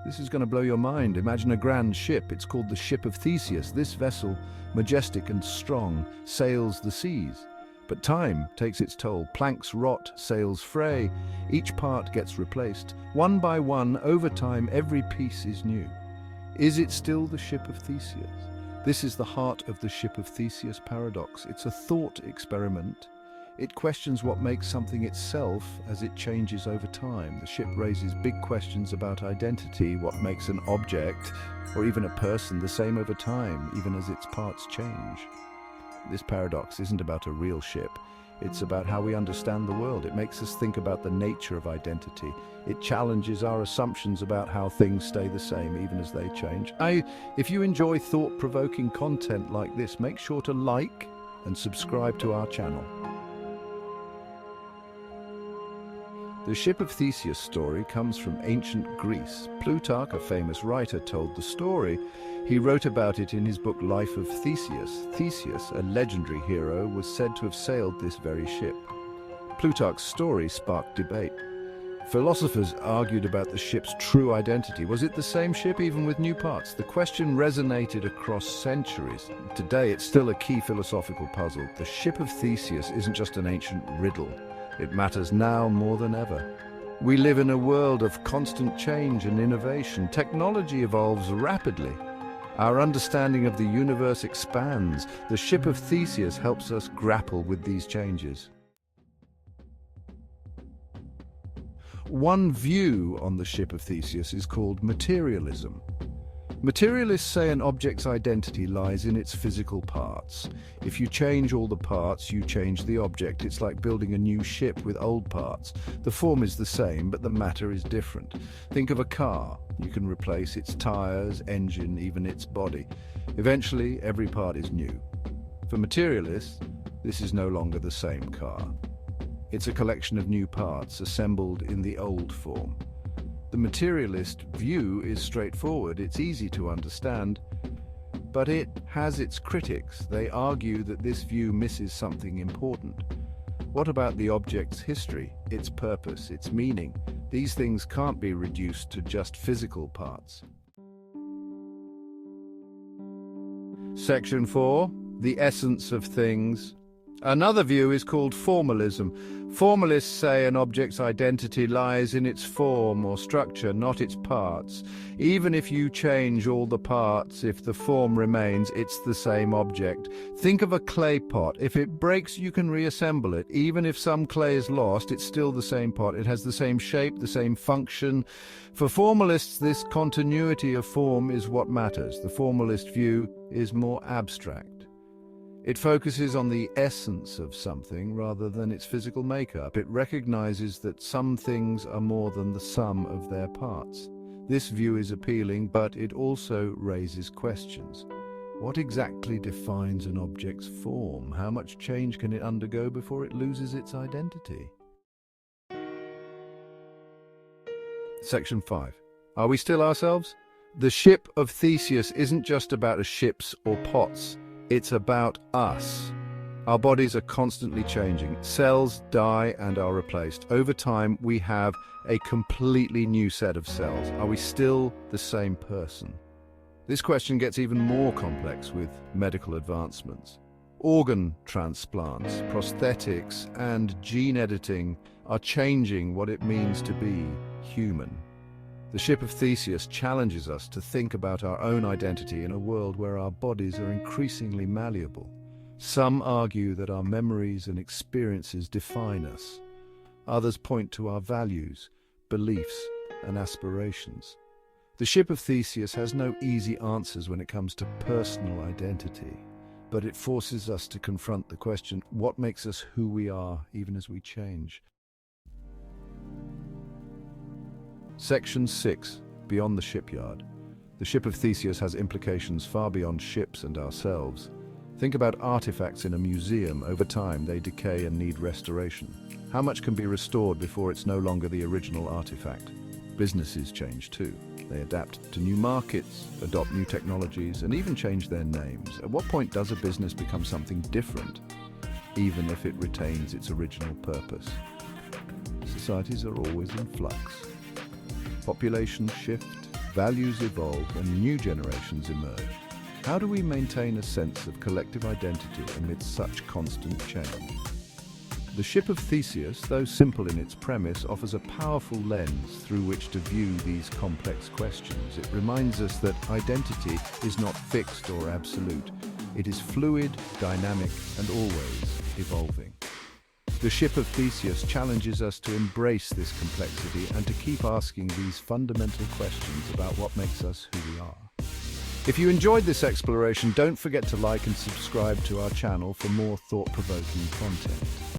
This is going to blow your mind. Imagine a grand ship. It's called the Ship of Theseus. This vessel, majestic and strong, sails the seas. But time takes its toll. Planks rot, sails fray. Each part gets replaced. One by one, over time, every piece is new. Is it still the Ship of Theseus? This is the heart of the Ship of Theseus paradox. It's a thought experiment. It questions what makes something itself as it changes over time. The ship raises big questions about identity, what makes an object, or even a person, the same over time, even as its parts change. This paradox isn't about a real ship. It's about how we understand the world. It makes us think about the nature of identity. It challenges our assumptions about how things stay the same, even as they change. If you enjoy thought-provoking content like this, make sure to like and subscribe to our channel. The Ship of Theseus story comes from ancient Greece. Plutarch, a famous writer, told the story. He wrote about it in his book Life of Theseus. Theseus, a legendary hero, was said to have sailed this very ship. Plutarch's story sparked debate. Philosophers argued about the ship's true identity. Was it the same ship, even with new parts? The question resonated across centuries. Today, it's still a key philosophical puzzle. The Ship of Theseus isn't just an ancient riddle. It matters now more than ever. We live in a world of constant change and innovation. Technology evolves rapidly. Our understanding of the universe expands. The Ship of Theseus helps us grapple with these changes. One view on the Ship of Theseus is called materialism. Materialists say an object's identity lies in its physical parts. If you change all the parts, you change the object. It's like building a new ship with old parts. The form is the same, but the matter is different. Think of a car. You can replace its tires, engine, even its body. Eventually, every part is new. For materialists, this is no longer the same car. It's a collection of new parts assembled in the old form. The materialist view is straightforward, it's easy to understand, but it has its critics. They argue that this view misses something important. What about the object's history, its purpose, its meaning? These things can't be reduced to just physical parts. Section 4. The essence of things. Another view is called formalism. Formalists say an object's identity lies in its form or structure, not its parts. Even if you change all the parts, if the form remains, it's the same object. Think of a clay pot. If it breaks, you can reassemble it. Even if some clay is lost, it's still the same pot. It has the same shape, the same function. For formalists, this continuity of form is what matters. The formalist view is more abstract. It focuses on the essence of something rather than its physical makeup. It recognizes that some things are more than the sum of their parts. This view is appealing, but it also raises questions. What exactly defines an object's form? How much change can it undergo before it loses its identity? Section 5. Are we still ourselves? The Ship of Theseus isn't just about ships or pots. It's about us. Our bodies are constantly changing. Cells die and are replaced. Over time, we have a completely new set of cells. Are we still the same person? This question gets even more complex with medical advancements. Organ transplants, prosthetics, and gene editing are changing what it means to be human. The Ship of Theseus challenges us to think about our own identity in a world where our bodies are increasingly malleable. Some argue that our memories and experiences define us. Others point to our values, beliefs, and aspirations. The Ship of Theseus has no easy answers when it comes to personal identity, but it forces us to confront the question, what makes us who we are, even as we change? Section 6. Beyond the shipyard. The Ship of Theseus has implications far beyond ships and ourselves. Think about artifacts in a museum. Over time, they decay and need restoration. How much can be restored before it's no longer the original artifact? Businesses change too. They adapt to new markets, adopt new technologies, and even change their names. At what point does a business become something different, even if it retains its original purpose? Societies are always in flux. Population shift, values evolve, and new generations emerge. How do we maintain a sense of collective identity amidst such constant change? The Ship of Theseus, though simple in its premise, offers a powerful lens through which to view these complex questions. It reminds us that identity is not fixed or absolute. It is fluid, dynamic, and always evolving. The Ship of Theseus challenges us to embrace this complexity and to keep asking these fundamental questions about what makes us who we are. If you enjoyed this exploration, don't forget to like and subscribe to our channel for more thought-provoking content.